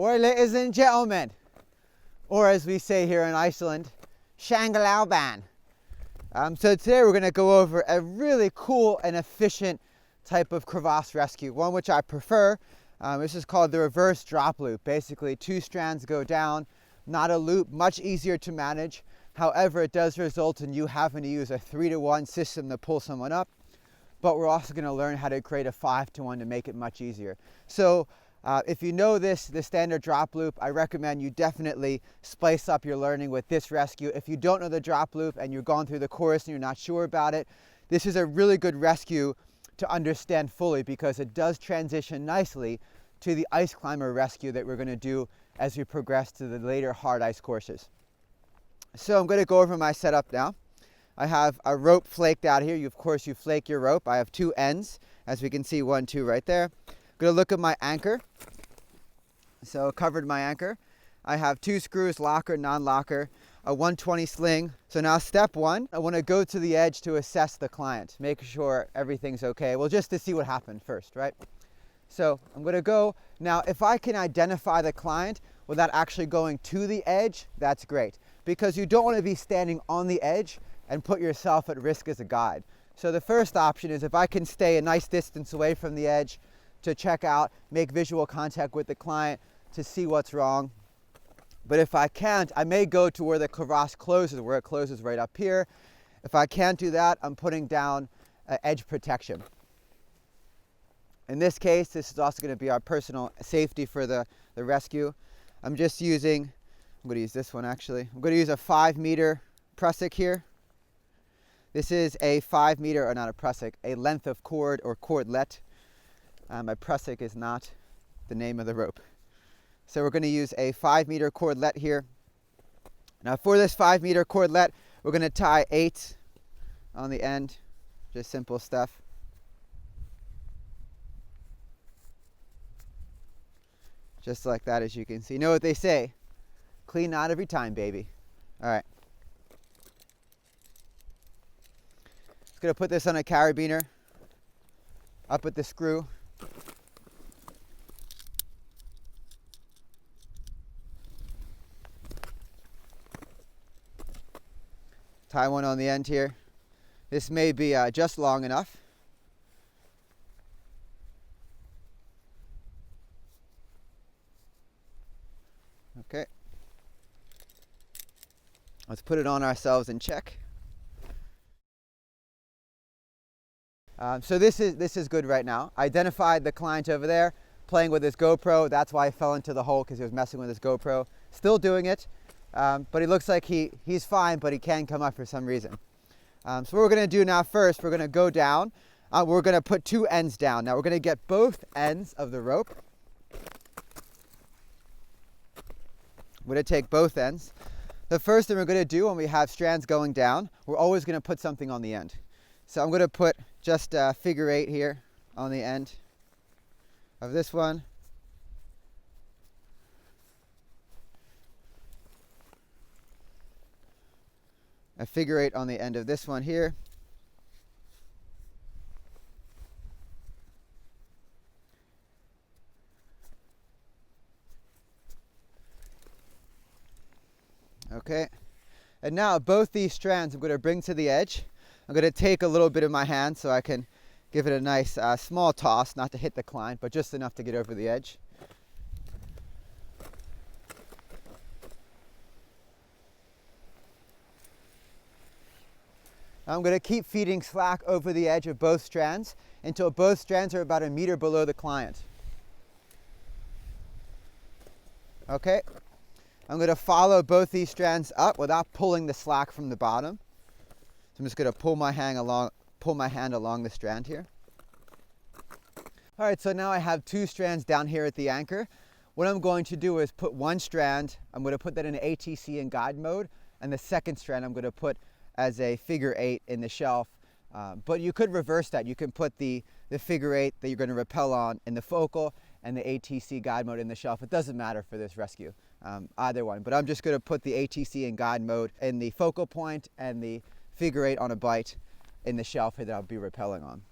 or ladies and gentlemen, or as we say here in Iceland, Shangalauban. So today we're going to go over a really cool and efficient type of crevasse rescue, one which I prefer. This is called the reverse drop loop. Basically, two strands go down, not a loop, much easier to manage. However, it does result in you having to use a 3-to-1 system to pull someone up, but we're also going to learn how to create a 5-to-1 to make it much easier. So if you know the standard drop loop, I recommend you definitely spice up your learning with this rescue. If you don't know the drop loop and you're going through the course and you're not sure about it, this is a really good rescue to understand fully, because it does transition nicely to the ice climber rescue that we're going to do as we progress to the later hard ice courses. So I'm going to go over my setup now. I have a rope flaked out here. Of course, you flake your rope. I have two ends, as we can see, 1, 2 right there. I'm going to look at my anchor. So covered my anchor. I have 2 screws, locker, non-locker, a 120 sling. So now step 1, I want to go to the edge to assess the client, make sure everything's okay. Well, just to see what happened first, right? So I'm going to go. Now, if I can identify the client without actually going to the edge, that's great, because you don't want to be standing on the edge and put yourself at risk as a guide. So the first option is if I can stay a nice distance away from the edge to check out, make visual contact with the client to see what's wrong. But if I can't, I may go to where the crevasse closes, where it closes right up here. If I can't do that, I'm putting down edge protection. In this case, this is also going to be our personal safety for the rescue. I'm going to use this one actually. I'm going to use a 5-meter prusik here. This is a 5-meter, or not a prusik, a length of cord or cordlet. My prusik is not the name of the rope. So we're going to use a 5-meter cordlet here. Now for this 5-meter cordlet, we're going to tie 8 on the end, just simple stuff. Just like that, as you can see. You know what they say, clean knot every time, baby. All right. Just going to put this on a carabiner, up with the screw. Tie one on the end here. This may be just long enough. Okay. Let's put it on ourselves and check. So this is good right now. I identified the client over there playing with his GoPro. That's why I fell into the hole, because he was messing with his GoPro. Still doing it. But he looks like he's fine, but he can come up for some reason. So what we're going to do now first, we're going to go down. We're going to put 2 ends down. Now we're going to get both ends of the rope. We're going to take both ends. The first thing we're going to do when we have strands going down, we're always going to put something on the end. So I'm going to put just a figure 8 here on the end of this one. A figure 8 on the end of this one here. Okay, and now both these strands I'm going to bring to the edge. I'm going to take a little bit of my hand so I can give it a nice small toss, not to hit the client, but just enough to get over the edge. I'm going to keep feeding slack over the edge of both strands until both strands are about 1 meter below the client. Okay, I'm going to follow both these strands up without pulling the slack from the bottom. So I'm just going to pull my hand along the strand here. All right, so now I have 2 strands down here at the anchor. What I'm going to do is put 1 strand, I'm going to put that in ATC and guide mode, and the second strand I'm going to put as a figure 8 in the shelf. But you could reverse that. You can put the figure 8 that you're going to rappel on in the focal and the ATC guide mode in the shelf. It doesn't matter for this rescue, either one. But I'm just going to put the ATC and guide mode in the focal point and the figure 8 on a bite in the shelf here that I'll be rappelling on.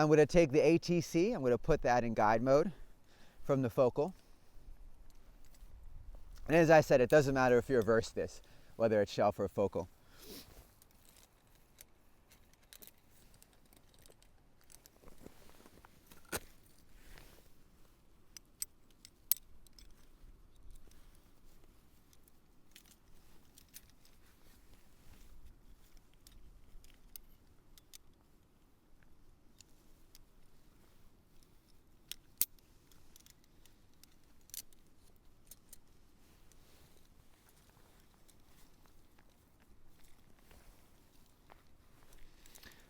Now I'm going to take the ATC, I'm going to put that in guide mode from the focal. And as I said, it doesn't matter if you reverse this, whether it's shelf or focal.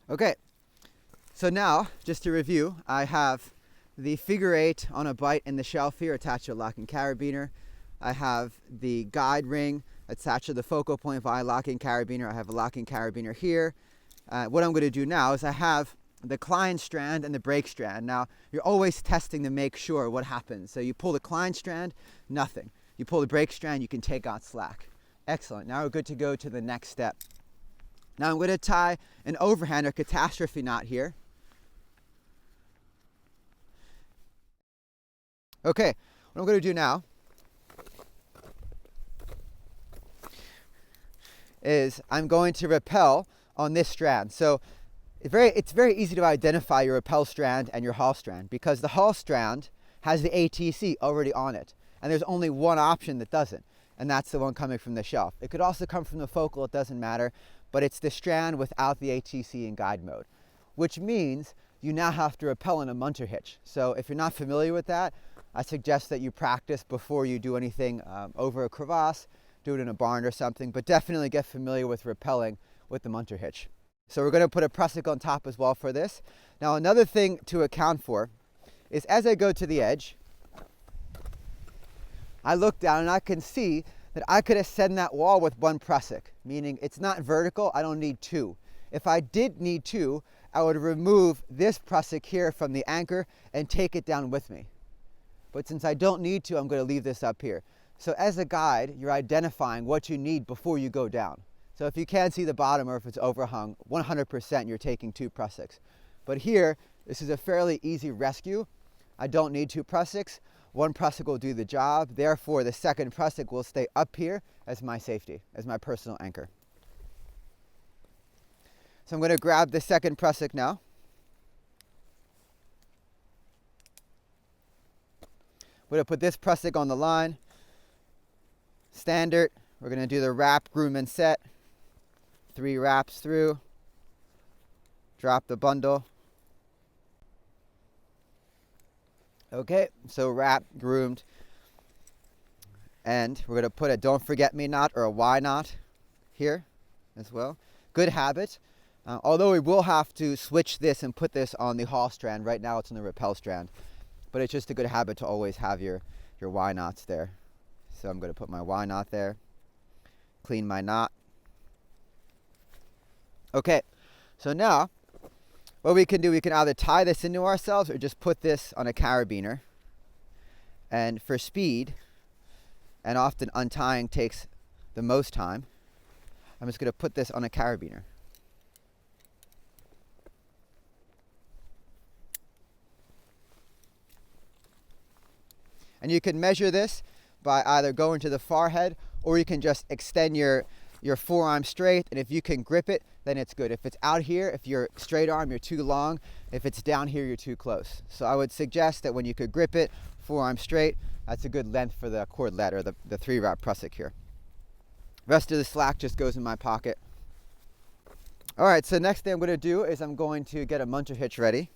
Okay, so now, just to review, I have the figure 8 on a bite in the shelf here attached to a locking carabiner. I have the guide ring attached to the focal point via locking carabiner. I have a locking carabiner here. What I'm going to do now is I have the Klein strand and the brake strand. Now, you're always testing to make sure what happens. So you pull the Klein strand, nothing. You pull the brake strand, you can take out slack. Excellent. Now we're good to go to the next step. Now I'm going to tie an overhand or catastrophe knot here. Okay, what I'm going to do now is I'm going to rappel on this strand. So it's very easy to identify your rappel strand and your Hall strand because the Hall strand has the ATC already on it. And there's only one option that doesn't, and that's the one coming from the shelf. It could also come from the focal, it doesn't matter. But it's the strand without the ATC in guide mode, which means you now have to rappel in a munter hitch. So if you're not familiar with that, I suggest that you practice before you do anything over a crevasse, do it in a barn or something, but definitely get familiar with rappelling with the munter hitch. So we're going to put a prusik on top as well for this. Now another thing to account for is as I go to the edge, I look down and I can see that I could ascend that wall with one prusik, meaning it's not vertical, I don't need two. If I did need two, I would remove this prusik here from the anchor and take it down with me. But since I don't need to, I'm going to leave this up here. So as a guide, you're identifying what you need before you go down. So if you can't see the bottom or if it's overhung, 100% you're taking two prusiks. But here, this is a fairly easy rescue. I don't need two prusiks. One prusik will do the job, therefore the second prusik will stay up here as my safety, as my personal anchor. So I'm going to grab the second prusik now. I'm going to put this prusik on the line. Standard, we're going to do the wrap, groom, and set. 3 wraps through. Drop the bundle. Okay, so wrapped, groomed, and we're going to put a don't forget me knot or a Y knot here as well. Good habit, although we will have to switch this and put this on the Hall strand. Right now it's on the rappel strand, but it's just a good habit to always have your Y knots there. So I'm going to put my Y knot there, clean my knot. Okay, so now what we can do, we can either tie this into ourselves or just put this on a carabiner. And for speed, and often untying takes the most time, I'm just going to put this on a carabiner. And you can measure this by either going to the far head or you can just extend your forearm straight, and if you can grip it, then it's good. If it's out here, if you're straight arm, you're too long. If it's down here, you're too close. So I would suggest that when you could grip it, forearm straight, that's a good length for the cordlet or the 3-wrap prusik here. Rest of the slack just goes in my pocket. All right, so next thing I'm going to do is I'm going to get a munter hitch ready.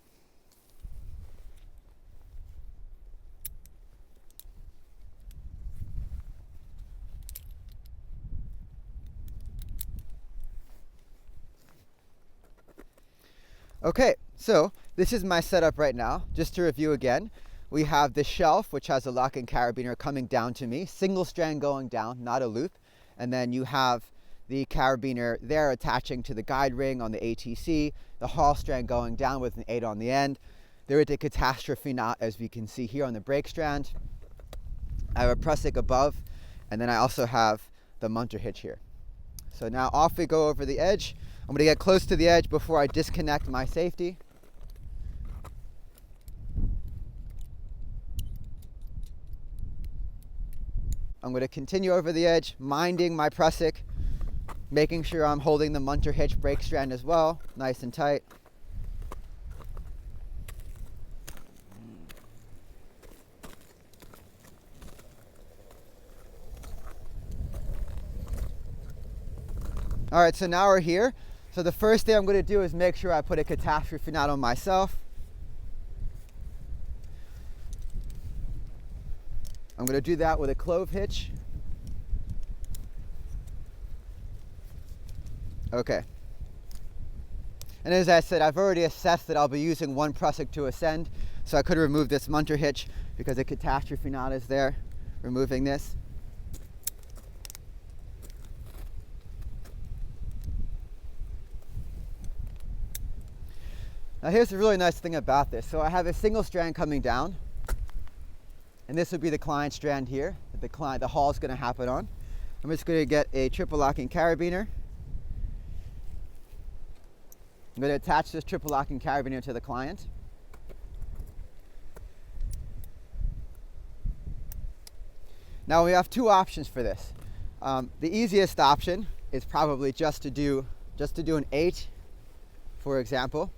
Okay, so this is my setup right now. Just to review again, we have the shelf, which has a locking carabiner coming down to me, single strand going down, not a loop. And then you have the carabiner there attaching to the guide ring on the ATC, the Hall strand going down with an 8 on the end. There is a catastrophe knot, as we can see here on the brake strand. I have a prusik above, and then I also have the munter hitch here. So now off we go over the edge. I'm going to get close to the edge before I disconnect my safety. I'm going to continue over the edge, minding my prusik, making sure I'm holding the munter hitch brake strand as well, nice and tight. All right, so now we're here. So the first thing I'm going to do is make sure I put a catastrophe knot on myself. I'm going to do that with a clove hitch. Okay. And as I said, I've already assessed that I'll be using one prusik to ascend, so I could remove this munter hitch because a catastrophe knot is there, removing this. Now here's the really nice thing about this. So I have a single strand coming down, and this would be the client strand here that the haul is going to happen on. I'm just going to get a triple locking carabiner. I'm going to attach this triple locking carabiner to the client. Now we have two options for this. The easiest option is probably just to do an 8, for example.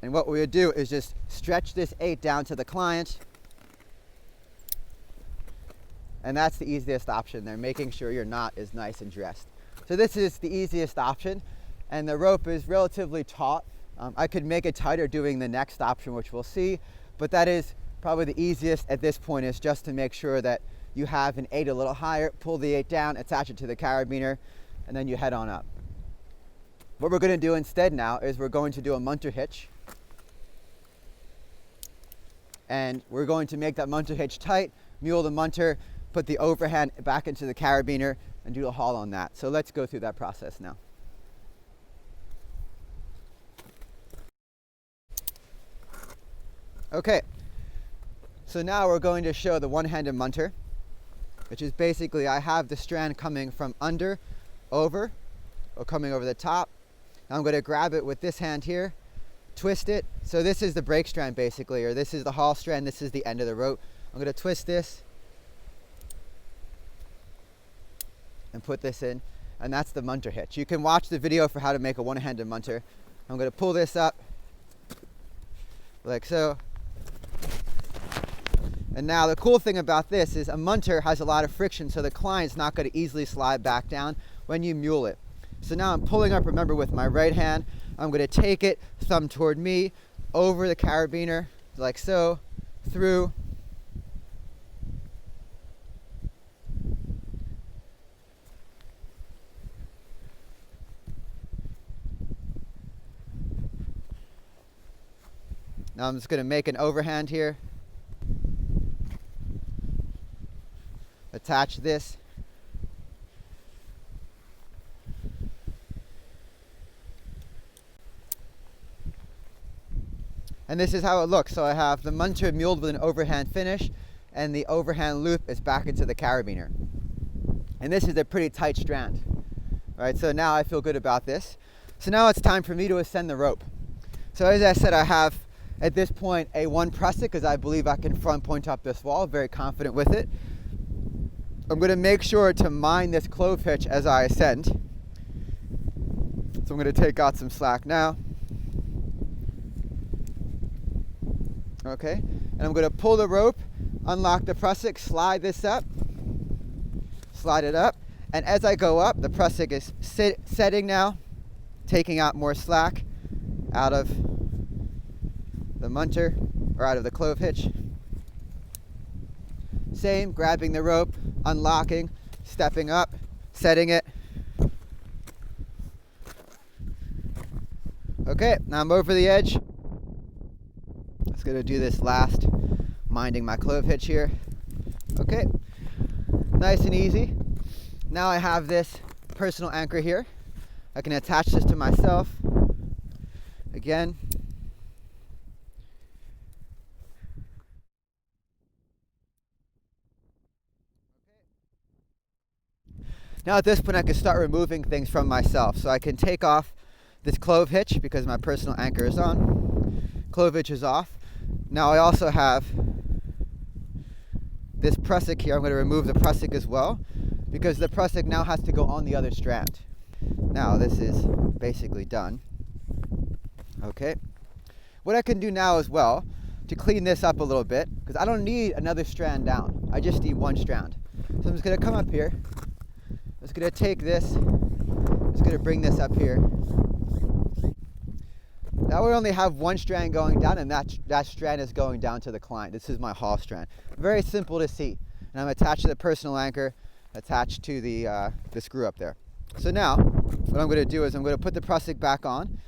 And what we would do is just stretch this 8 down to the client. And that's the easiest option there, making sure your knot is nice and dressed. So this is the easiest option, and the rope is relatively taut. I could make it tighter doing the next option, which we'll see, but that is probably the easiest at this point, is just to make sure that you have an 8 a little higher, pull the 8 down, attach it to the carabiner, and then you head on up. What we're going to do instead now is we're going to do a munter hitch. And we're going to make that munter hitch tight, mule the munter, put the overhand back into the carabiner, and do the haul on that. So let's go through that process now. Okay, so now we're going to show the one-handed munter, which is basically I have the strand coming from under, over, or coming over the top. Now I'm going to grab it with this hand here, twist it. So this is the brake strand basically, or this is the haul strand, this is the end of the rope. I'm going to twist this and put this in, and that's the munter hitch. You can watch the video for how to make a one-handed munter. I'm going to pull this up like so. And now the cool thing about this is a munter has a lot of friction, so the client's not going to easily slide back down when you mule it. So now I'm pulling up, remember, with my right hand. I'm going to take it, thumb toward me, over the carabiner, like so, through. Now I'm just going to make an overhand here. Attach this. And this is how it looks. So I have the munter muled with an overhand finish, and the overhand loop is back into the carabiner. And this is a pretty tight strand. Right, so now I feel good about this. So now it's time for me to ascend the rope. So as I said, I have at this point a 1 prusik, because I believe I can front point up this wall, very confident with it. I'm going to make sure to mind this clove hitch as I ascend. So I'm going to take out some slack now. Okay, and I'm going to pull the rope, unlock the prusik, slide this up, slide it up, and as I go up, the prusik is setting now, taking out more slack out of the munter, or out of the clove hitch. Same, grabbing the rope, unlocking, stepping up, setting it. Okay, now I'm over the edge. Just going to do this last, minding my clove hitch here. Okay, nice and easy. Now I have this personal anchor here. I can attach this to myself. Again. Now at this point I can start removing things from myself. So I can take off this clove hitch because my personal anchor is on. Clove hitch is off. Now I also have this prusik here, I'm going to remove the prusik as well, because the prusik now has to go on the other strand. Now this is basically done. Okay. What I can do now as well, to clean this up a little bit, because I don't need another strand down. I just need one strand. So I'm just going to come up here. I'm just going to take this. I'm just going to bring this up here. Now we only have one strand going down, and that strand is going down to the client. This is my haul strand. Very simple to see. And I'm attached to the personal anchor, attached to the screw up there. So now, what I'm going to do is I'm going to put the prusik back on.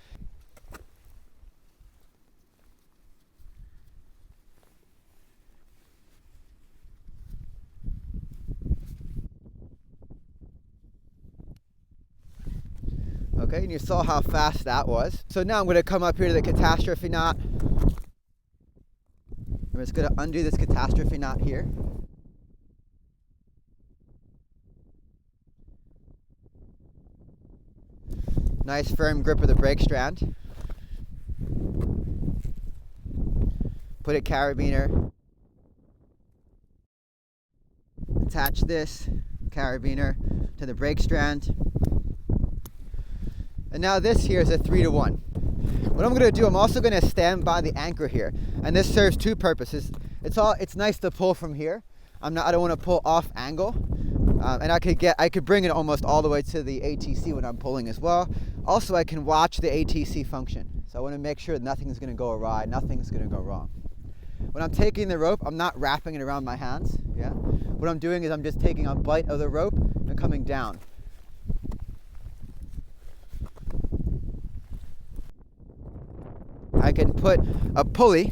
Okay, and you saw how fast that was. So now I'm going to come up here to the catastrophe knot. I'm just going to undo this catastrophe knot here. Nice firm grip of the brake strand. Put a carabiner. Attach this carabiner to the brake strand. And now this here is a 3-to-1. What I'm going to do, I'm also going to stand by the anchor here. And this serves two purposes. It's nice to pull from here. I don't want to pull off angle. And I could bring it almost all the way to the ATC when I'm pulling as well. Also, I can watch the ATC function. So I want to make sure that nothing's going to go awry, nothing's going to go wrong. When I'm taking the rope, I'm not wrapping it around my hands. Yeah. What I'm doing is I'm just taking a bite of the rope and coming down. I can put a pulley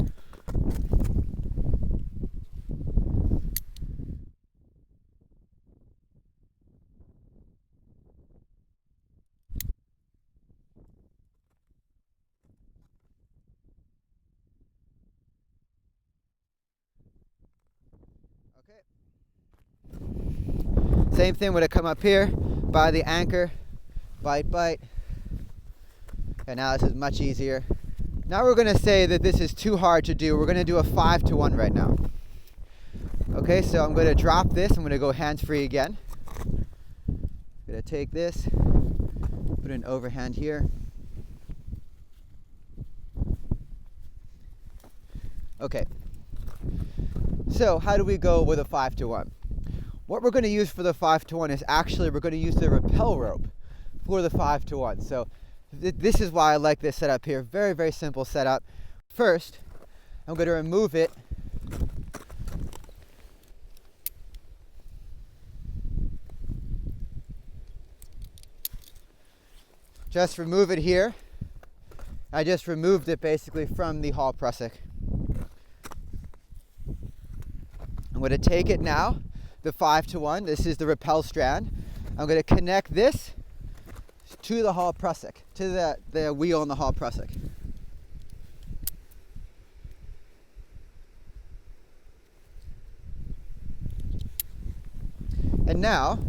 Same thing, when I come up here by the anchor, bite. And now this is much easier. Now we're going to say that this is too hard to do. We're going to do a 5-to-1 right now. Okay, so I'm going to drop this. I'm going to go hands-free again. I'm going to take this, put an overhand here. Okay, so how do we go with a 5-to-1? What we're going to use for the 5-to-1 is actually we're going to use the rappel rope for the 5-to-1. So this is why I like this setup here. Very, very simple setup. First, I'm going to remove it. Just remove it here. I just removed it basically from the haul prusik. I'm going to take it now, the 5-to-1. This is the rappel strand. I'm going to connect this to the haul prusik, to the wheel on the haul prusik. And now,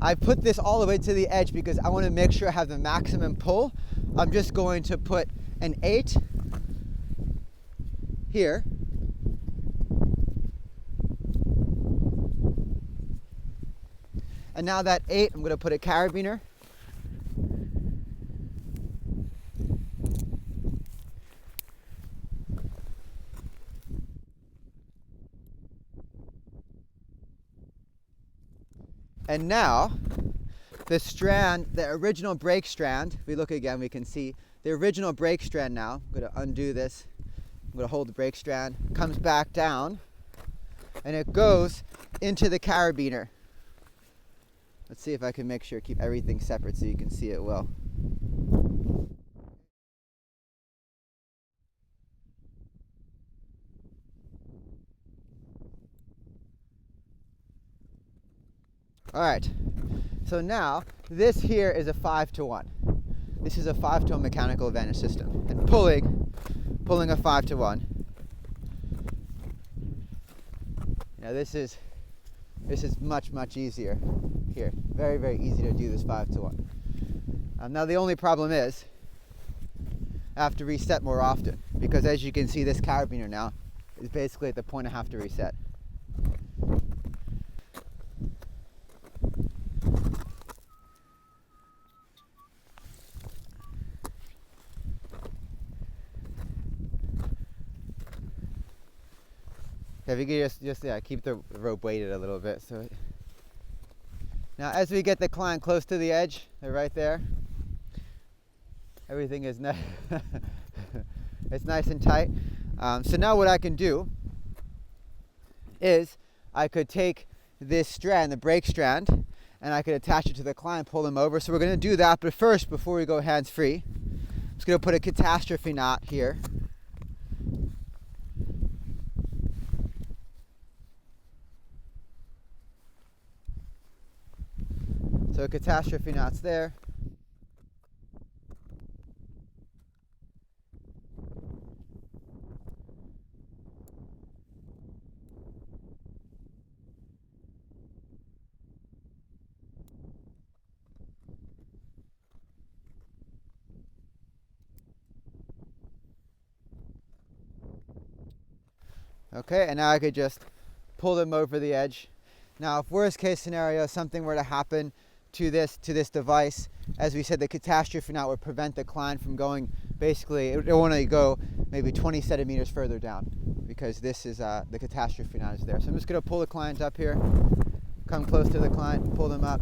I put this all the way to the edge because I want to make sure I have the maximum pull. I'm just going to put an 8 here. And now that 8, I'm going to put a carabiner. And now, the strand, the original brake strand, if we look again, we can see the original brake strand now. I'm going to undo this. I'm going to hold the brake strand, comes back down, and it goes into the carabiner. Let's see if I can make sure keep everything separate so you can see it well. All right, so now this here is a 5-to-1. This is a 5-to-1 mechanical advantage system. And pulling a 5-to-1. Now this is much, much easier here. Very, very easy to do this 5-to-1. Now the only problem is I have to reset more often because as you can see, this carabiner now is basically at the point I have to reset. If you could just yeah, keep the rope weighted a little bit. So now as we get the climb close to the edge, they're right there. Everything is nice. It's nice and tight. So now what I can do is I could take this strand, the brake strand, and I could attach it to the climb, pull them over. So we're going to do that, but first, before we go hands-free, I'm just going to put a catastrophe knot here. So a catastrophe knot's there. Okay, and now I could just pull them over the edge. Now, if worst case scenario, something were to happen to this device, as we said, the catastrophe knot would prevent the climb from going, basically, it would only go maybe 20 centimeters further down, because this is, the catastrophe knot is there. So I'm just gonna pull the clients up here, come close to the client, pull them up.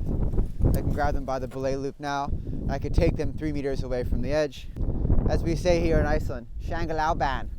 I can grab them by the belay loop now. I could take them 3 meters away from the edge. As we say here in Iceland, Shangalauban.